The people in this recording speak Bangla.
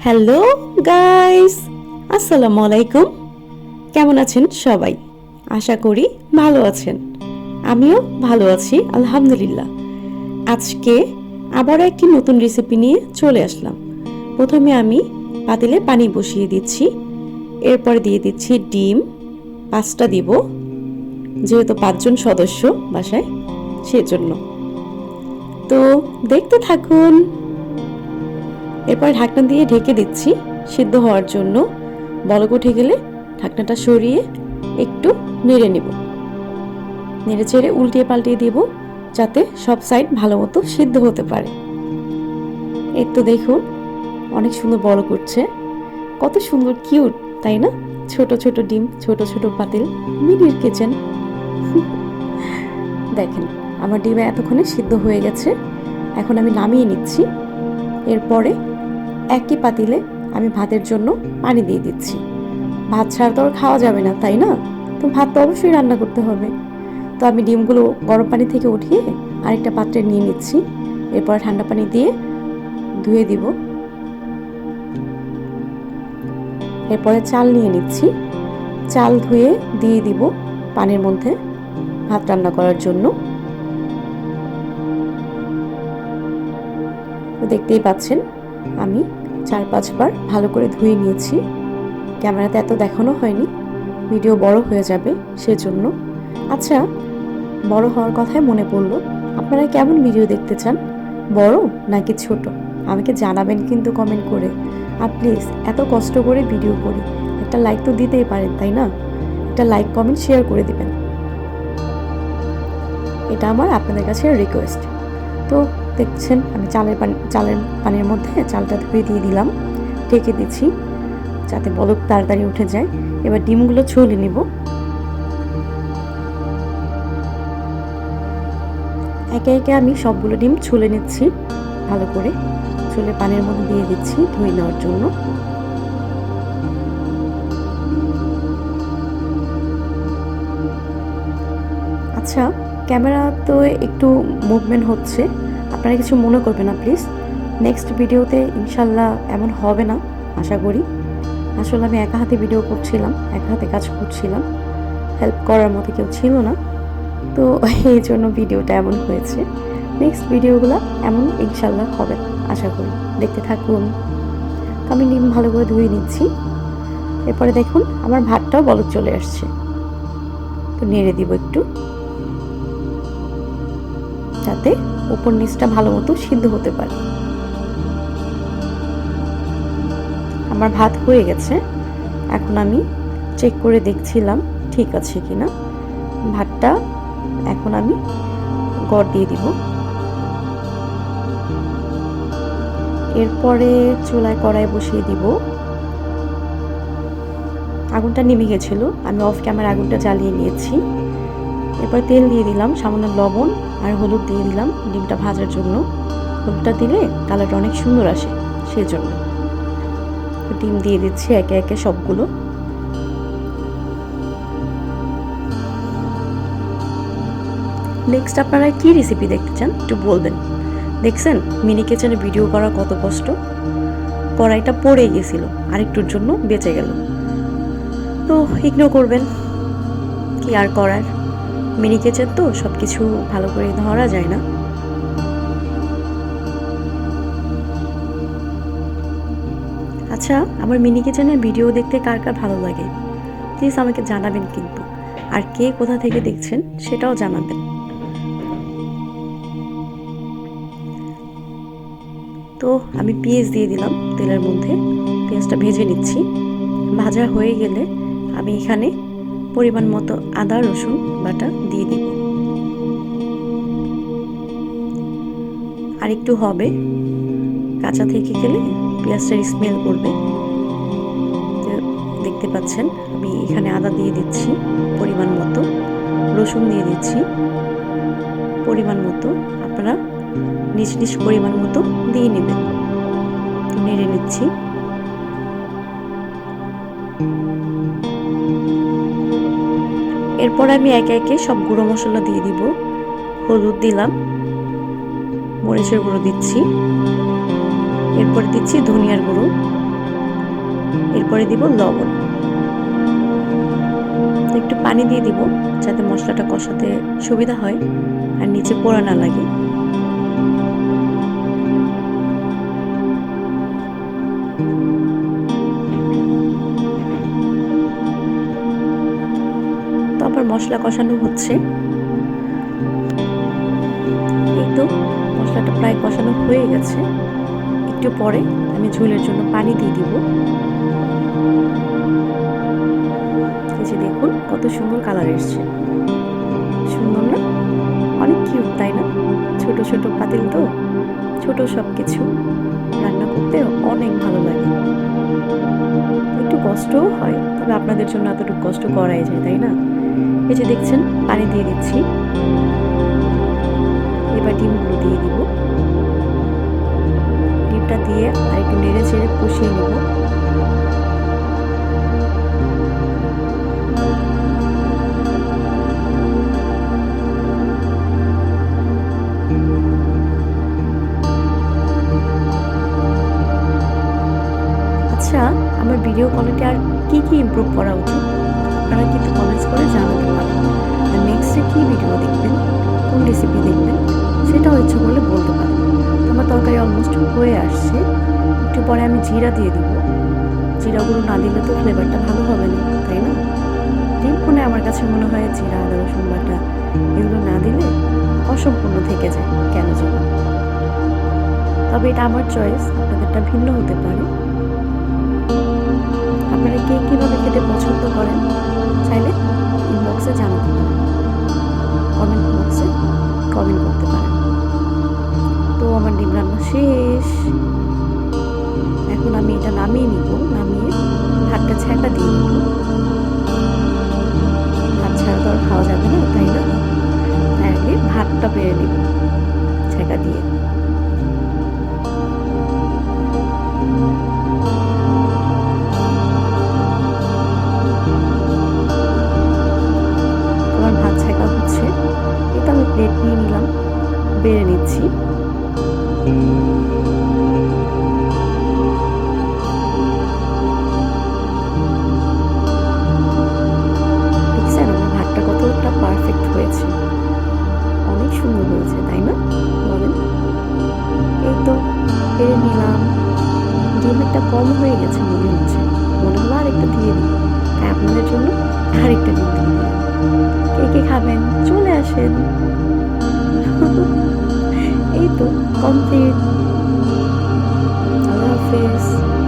হ্যালো গাইস, আসসালামু আলাইকুম। কেমন আছেন সবাই? আশা করি ভালো আছেন। আমিও ভালো আছি আলহামদুলিল্লাহ। আজকে আবারও একটি নতুন রেসিপি নিয়ে চলে আসলাম। প্রথমে আমি পাতিলে পানি বসিয়ে দিচ্ছি, এরপর দিয়ে দিচ্ছি ডিম। 5টা দিব, যেহেতু 5জন সদস্য বাসায়, সেজন্য। তো দেখতে থাকুন। এরপর ঢাকনা দিয়ে ঢেকে দিচ্ছি সিদ্ধ হওয়ার জন্য। বলক উঠে গেলে ঢাকনাটা সরিয়ে একটু নেড়ে নেব, নেড়ে চেড়ে উল্টিয়ে পাল্টিয়ে দিব, যাতে সব সাইড ভালো মতো সিদ্ধ হতে পারে। এই তো দেখুন, অনেক সুন্দর বলক উঠছে। কত সুন্দর কিউট, তাই না? ছোট ছোট ডিম, ছোট ছোট পাতিল, মিনির কিচেন। দেখেন, আমার ডিম এতক্ষণে সিদ্ধ হয়ে গেছে। এখন আমি নামিয়ে নিচ্ছি। এরপরে একই পাতিলে আমি ভাতের জন্য পানি দিয়ে দিচ্ছি। ভাত ছাড়া তো আর খাওয়া যাবে না, তাই না? তো ভাত তো অবশ্যই রান্না করতে হবে। তো আমি ডিমগুলো গরম পানি থেকে উঠিয়ে আরেকটা পাত্রে নিয়ে নিচ্ছি। এরপর ঠান্ডা পানি দিয়ে ধুয়ে দিব। এরপরে চাল নিয়ে নিচ্ছি। চাল ধুয়ে দিয়ে দিব পানির মধ্যে ভাত রান্না করার জন্য। দেখতেই পাচ্ছেন, আমি 4-5 বার ভালো করে ধুয়ে নিয়েছি। ক্যামেরাতে এত দেখানো হয়নি, ভিডিও বড় হয়ে যাবে সেজন্য। আচ্ছা, বড় হওয়ার কথাই মনে পড়লো, আপনারা কেমন ভিডিও দেখতে চান, বড় নাকি ছোট? আমাকে জানাবেন কিন্তু কমেন্ট করে। আর প্লিজ, এত কষ্ট করে ভিডিও করি, একটা লাইক তো দিতেই পারেন, তাই না? একটা লাইক কমেন্ট শেয়ার করে দিবেন, এটা আমার আপনাদের কাছে রিকোয়েস্ট। তো দেখছেন, আমি চালের পানির মধ্যে চালটা ধুয়ে দিয়ে দিলাম, ঢেকে দিচ্ছি যাতে বলক তাড়াতাড়ি উঠে যায়। এবার ডিমগুলো ছুলে নিব। একে একে আমি সবগুলো ডিম ছুলে নিচ্ছি, ভালো করে ছুলে পানির মধ্যে দিয়ে দিচ্ছি ধুয়ে নেওয়ার জন্য। আচ্ছা, ক্যামেরা তো একটু মুভমেন্ট হচ্ছে, আপনারা কিছু মনে করবেন না প্লিজ। নেক্সট ভিডিওতে ইনশাল্লাহ এমন হবে না আশা করি। আসলে আমি একা হাতে ভিডিও করছিলাম, একা হাতে কাজ করছিলাম, হেল্প করার মতো কেউ ছিল না, তো এই জন্য ভিডিওটা এমন হয়েছে। নেক্সট ভিডিওগুলো এমন ইনশাল্লাহ হবে আশা করি, দেখতে থাকুন। আমি ডিম ভালো করে ধুয়ে নিচ্ছি। এরপরে দেখুন, আমার ভাতটাও বলক চলে আসছে। তো নেড়ে দিব একটু, যাতে উপর নিচটা ভালো মতো সিদ্ধ হতে পারে। আমার ভাত হয়ে গেছে, এখন আমি চেক করে দেখছিলাম ঠিক আছে কিনা ভাতটা। এখন আমি গড় দিয়ে দিব। এরপরে চুলায় কড়াই বসিয়ে দিব। আগুনটা নেমে গেছিল, আমি অফ ক্যামেরা আগুনটা জ্বালিয়ে নিয়েছি। এরপর তেল দিয়ে দিলাম, সামান্য লবণ আর হলুদ দিয়ে দিলাম ডিমটা ভাজার জন্য। হলুদটা দিলে কালারটা অনেক সুন্দর আসে, সেজন্য। ডিম দিয়ে দিচ্ছি একে একে সবগুলো। নেক্সট আপনারা কি রেসিপি দেখতে চান একটু বলবেন। দেখছেন, মিনি কিচেনে ভিডিও করা কত কষ্ট। কড়াইটা পড়ে গেছিল, আরেকটুর জন্য বেঁচে গেল, তো ইগনোর করবেন, কি আর করার। মিনি কিচেন তো সব কিছু ভালো করে ধরা যায় না। আচ্ছা, আমার মিনি কিচেনের ভিডিও দেখতে কার কার ভালো লাগে প্লিজ আমাকে জানাবেন কিন্তু। আর কে কোথা থেকে দেখছেন সেটাও জানাবেন। তো আমি পেঁয়াজ দিয়ে দিলাম তেলের মধ্যে, পেঁয়াজটা ভেজে নিচ্ছি। ভাজা হয়ে গেলে আমি এখানে পরিমাণ মতো আদা রসুন বাটা দিয়ে দিব। আর একটু হবে, কাঁচা থেকে গেলে পেঁয়াজটার স্মেল করবে। দেখতে পাচ্ছেন, আমি এখানে আদা দিয়ে দিচ্ছি পরিমাণ মতো, রসুন দিয়ে দিচ্ছি পরিমাণ মতো, আপনারা নিজ নিজ পরিমাণ মতো দিয়ে নেবেন। নেড়ে নিচ্ছি। এরপর আমি একে একে সব গুঁড়ো মশলা দিয়ে দিব। হলুদ দিলাম, মরিচের গুঁড়ো দিচ্ছি, এরপর দিচ্ছি ধনিয়ার গুঁড়ো, এরপরে দিব লবণ, একটু পানি দিয়ে দিব যাতে মশলাটা কষাতে সুবিধা হয় আর নিচে পোড়া না লাগে। তো আবার মশলা কষানো হচ্ছে। এই তো মশলাটা প্রায় কষানো হয়ে গেছে। একটু পরে আমি ঝোলের জন্য পানি দিয়ে দিব। এই যে দেখুন কত সুন্দর কালার এসছে, সুন্দর না? অনেক কিউট তাই না? ছোট ছোট পাতিল তো, ছোট সব কিছু রান্না করতে অনেক ভালো লাগে। একটু কষ্টও হয়, তবে আপনাদের জন্য এতটুকু কষ্ট করাই যায়, তাই না? এই যে দেখছেন পানি দিয়ে দিচ্ছি, এবার ডিমগুলো দিয়ে দিব। ডিমটা দিয়ে আর একটু নেড়ে চেড়ে কষিয়ে নেব। আচ্ছা, আমার ভিডিও কোয়ালিটি আর কি কি ইমপ্রুভ করা উচিত আপনারা কিন্তু কমেন্টস করে জানাতে পারেন। আর নেক্সটে কী ভিডিও দেখবেন, কোন রেসিপি দেখবেন সেটাও ইচ্ছা করলে বলতে পারেন। আমার তরকারি অলমোস্ট হয়ে আসছে, একটু পরে আমি জিরা দিয়ে দিব। জিরাগুলো না দিলে তো ফ্লেভারটা ভালো হবে না, তাই না? ডিমখনে আমার কাছে মনে হয় জিরা, আদা, রসুন বাটা এগুলো না দিলে অসম্পূর্ণ থেকে যায় কেন যেন। তবে এটা আমার চয়েস, আপনাদেরটা ভিন্ন হতে পারে। আপনারা কে কীভাবে খেতে পছন্দ করেন চাইলে ইনবক্সে জানাতে পারেন, কমেন্ট বক্সে কমেন্ট করতে পারেন। তো আমার ডিম রান্না শেষ, এখন আমি এটা নামিয়ে নিব। নামিয়ে ভাতটা ছ্যাঁকা দিয়ে নিব। ভাত ছাড়া তো আর খাওয়া যাবে না, তাই না? তাই আগে ভাতটা বেড়ে নিব ছ্যাঁকা দিয়ে। আমার ভাত ছ্যাঁকা হচ্ছে, এটা আমি প্লেট নিয়ে নিলাম, বেড়ে নিচ্ছি। দেখছেন আমার ভাতটা কতটা পারফেক্ট হয়েছে, অনেক সুন্দর হয়েছে, তাই না? বলেন। এই তো বেড়ে নিলাম। ডিমটা কম হয়ে গেছে মনে হচ্ছে, মনে হলো আরেকটা দিয়ে দিই, তাই আপনাদের জন্য আরেকটা ডিম দিয়ে দিলাম। কে কে খাবেন চলে আসেন। এই তো কমপ্লিট। আল্লাহ হাফেজ।